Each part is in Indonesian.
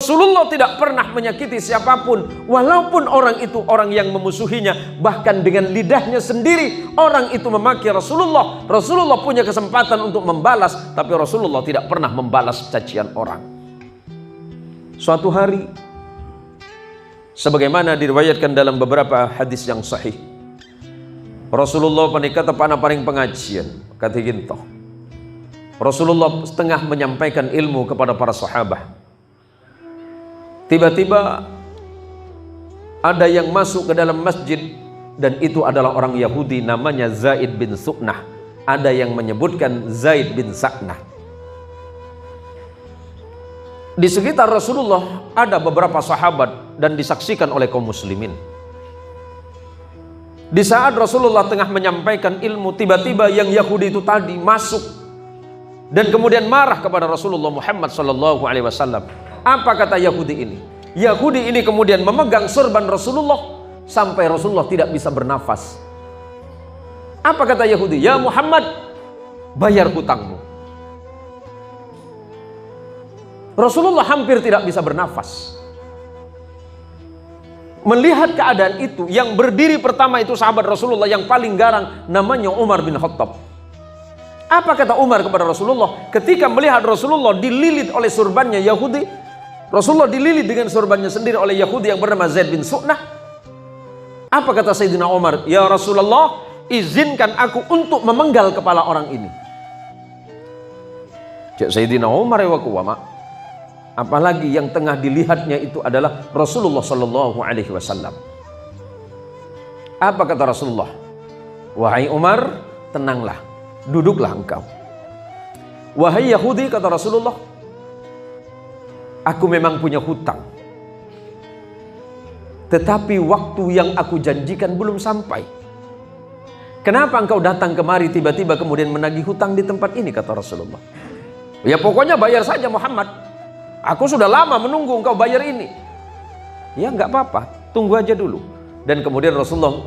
Rasulullah tidak pernah menyakiti siapapun, walaupun orang itu orang yang memusuhinya. Bahkan dengan lidahnya sendiri orang itu memaki Rasulullah. Rasulullah punya kesempatan untuk membalas, tapi Rasulullah tidak pernah membalas cacian orang. Suatu hari, sebagaimana diriwayatkan dalam beberapa hadis yang sahih, Rasulullah panikata pana paring pengajian kata ginto. Rasulullah setengah menyampaikan ilmu kepada para sahabat. Tiba-tiba ada yang masuk ke dalam masjid, dan itu adalah orang Yahudi namanya Zaid bin Su'nah. Ada yang menyebutkan Zaid bin Sa'nah. Di sekitar Rasulullah ada beberapa sahabat dan disaksikan oleh kaum muslimin. Di saat Rasulullah tengah menyampaikan ilmu, tiba-tiba yang Yahudi itu tadi masuk dan kemudian marah kepada Rasulullah Muhammad SAW. Apa kata Yahudi ini? Yahudi ini kemudian memegang sorban Rasulullah sampai Rasulullah tidak bisa bernafas. Apa kata Yahudi? Ya Muhammad, bayar hutangmu. Rasulullah hampir tidak bisa bernafas. Melihat keadaan itu, yang berdiri pertama itu sahabat Rasulullah yang paling garang, namanya Umar bin Khattab. Apa kata Umar kepada Rasulullah ketika melihat Rasulullah dililit oleh sorbannya Yahudi? Rasulullah dililit dengan sorbannya sendiri oleh Yahudi yang bernama Zaid bin Su'nah. Apa kata Sayyidina Umar? Ya Rasulullah, izinkan aku untuk memenggal kepala orang ini. Cek Sayyidina Umar ya wakuwama. Apalagi yang tengah dilihatnya itu adalah Rasulullah SAW. Apa kata Rasulullah? Wahai Umar, tenanglah, duduklah engkau. Wahai Yahudi, kata Rasulullah, aku memang punya hutang, tetapi waktu yang aku janjikan belum sampai. Kenapa engkau datang kemari tiba-tiba kemudian menagih hutang di tempat ini, kata Rasulullah. Ya pokoknya bayar saja Muhammad. Aku sudah lama menunggu engkau bayar ini. Ya enggak apa-apa, tunggu aja dulu. Dan kemudian Rasulullah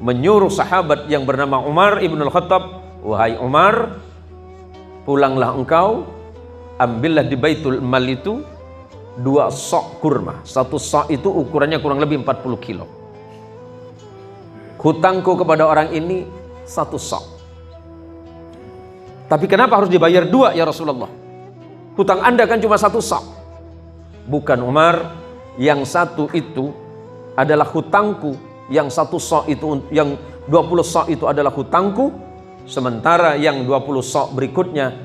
menyuruh sahabat yang bernama Umar ibn al-Khattab, wahai Umar, pulanglah engkau, ambillah di Baitul Mal itu 2 sok kurma. 1 sok itu ukurannya kurang lebih 40 kilo. Hutangku kepada orang ini 1 sok. Tapi kenapa harus dibayar 2 ya Rasulullah? Hutang Anda kan cuma 1 sok. Bukan Umar, yang 1 itu adalah hutangku, yang 1 sok itu, yang 20 sok itu adalah hutangku, sementara yang 20 sok berikutnya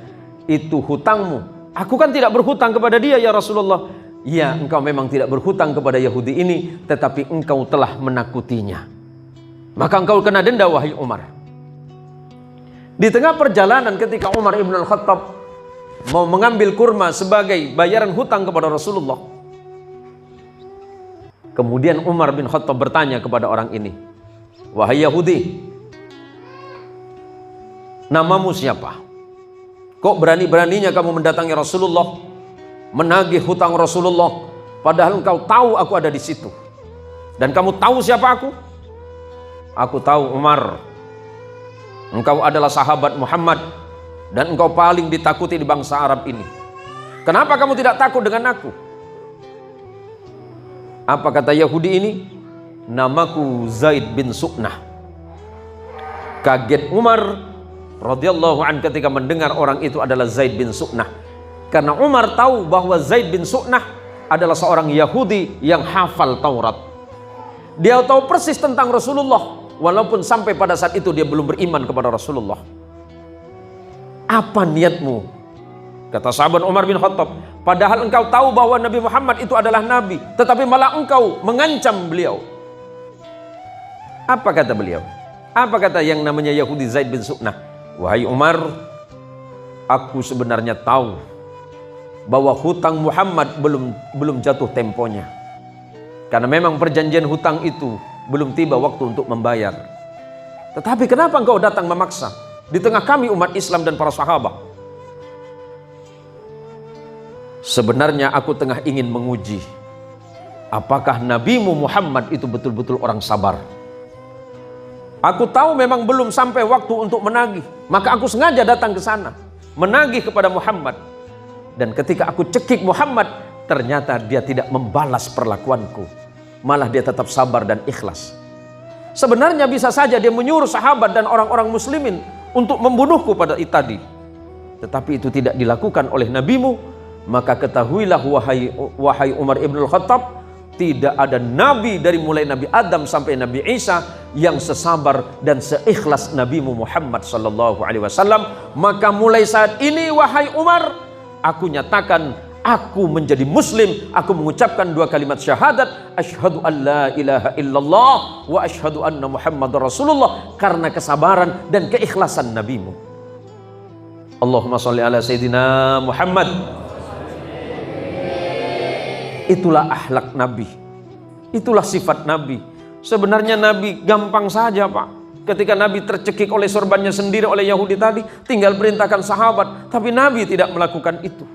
itu hutangmu. Aku kan tidak berhutang kepada dia ya Rasulullah. Ya, engkau memang tidak berhutang kepada Yahudi ini, tetapi engkau telah menakutinya. Maka engkau kena denda wahai Umar. Di tengah perjalanan ketika Umar ibn al-Khattab mau mengambil kurma sebagai bayaran hutang kepada Rasulullah, kemudian Umar bin Khattab bertanya kepada orang ini, wahai Yahudi, namamu siapa? Kok berani-beraninya kamu mendatangi Rasulullah, menagih hutang Rasulullah, padahal engkau tahu aku ada di situ. Dan kamu tahu siapa aku? Aku tahu Umar. Engkau adalah sahabat Muhammad dan engkau paling ditakuti di bangsa Arab ini. Kenapa kamu tidak takut dengan aku? Apa kata Yahudi ini? Namaku Zaid bin Su'nah. Kaget Umar radhiyallahu anhu ketika mendengar orang itu adalah Zaid bin Su'nah. Karena Umar tahu bahwa Zaid bin Su'nah adalah seorang Yahudi yang hafal Taurat. Dia tahu persis tentang Rasulullah, walaupun sampai pada saat itu dia belum beriman kepada Rasulullah. Apa niatmu? Kata sahabat Umar bin Khattab, padahal engkau tahu bahwa Nabi Muhammad itu adalah Nabi, tetapi malah engkau mengancam beliau. Apa kata beliau? Apa kata yang namanya Yahudi Zaid bin Su'nah? Wahai Umar, aku sebenarnya tahu bahwa hutang Muhammad belum jatuh temponya. Karena memang perjanjian hutang itu belum tiba waktu untuk membayar. Tetapi kenapa engkau datang memaksa di tengah kami umat Islam dan para sahabat? Sebenarnya aku tengah ingin menguji apakah nabimu Muhammad itu betul-betul orang sabar. Aku tahu memang belum sampai waktu untuk menagih, maka aku sengaja datang ke sana menagih kepada Muhammad. Dan ketika aku cekik Muhammad, ternyata dia tidak membalas perlakuanku, malah dia tetap sabar dan ikhlas. Sebenarnya bisa saja dia menyuruh sahabat dan orang-orang muslimin untuk membunuhku pada tadi, tetapi itu tidak dilakukan oleh nabimu. Maka ketahuilah wahai Umar ibn al-Khattab, tidak ada nabi dari mulai Nabi Adam sampai Nabi Isa yang sesabar dan seikhlas nabimu Muhammad sallallahu alaihi wasallam. Maka mulai saat ini wahai Umar, aku nyatakan aku menjadi muslim. Aku mengucapkan 2 kalimat syahadat, asyhadu an la ilaha illallah wa asyhadu anna Muhammadar Rasulullah, karena kesabaran dan keikhlasan nabimu. Allahumma sholli ala sayyidina Muhammad. Itulah akhlak Nabi, itulah sifat Nabi. Sebenarnya Nabi gampang saja Pak. Ketika Nabi tercekik oleh sorbannya sendiri oleh Yahudi tadi, tinggal perintahkan sahabat. Tapi Nabi tidak melakukan itu.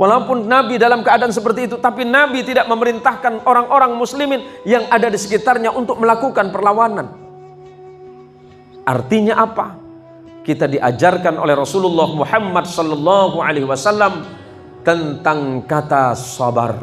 Walaupun Nabi dalam keadaan seperti itu, tapi Nabi tidak memerintahkan orang-orang muslimin yang ada di sekitarnya untuk melakukan perlawanan. Artinya apa? Kita diajarkan oleh Rasulullah Muhammad sallallahu alaihi wasallam tentang kata sabar.